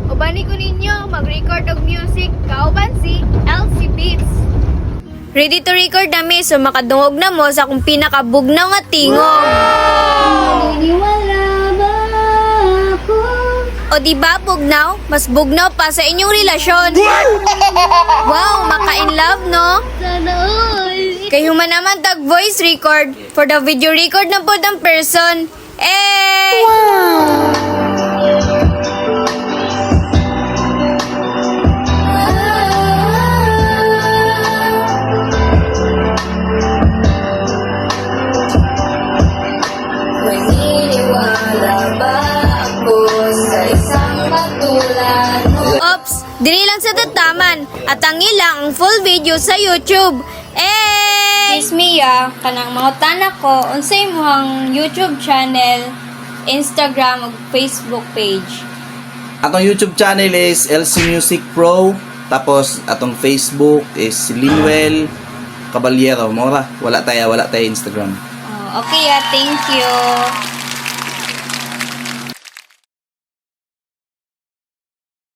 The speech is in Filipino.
Ubani ko ninyo mag-record og music kauban si LC Beats. Ready to record na mi, so makadungog na mo sa akong pinakabugnaw nga tingog. Naniniwala ba ako? O diba bugnaw? Mas bugnaw pa sa inyong relasyon. Wow, maka-in love no? Sana all. Kayo man naman tag voice record for the video record na po ng person. Eh! Wow! Ops, dili lang sa tataman at ang ilang ang full video sa YouTube. Eh! Miss Mia, kanang mga tanak ko, unsay mohang YouTube channel, Instagram ug Facebook page. Atong YouTube channel is LC Music Pro. Tapos atong Facebook is Linwell Caballero. Mora, wala tayo Instagram. Oh, okay, thank you.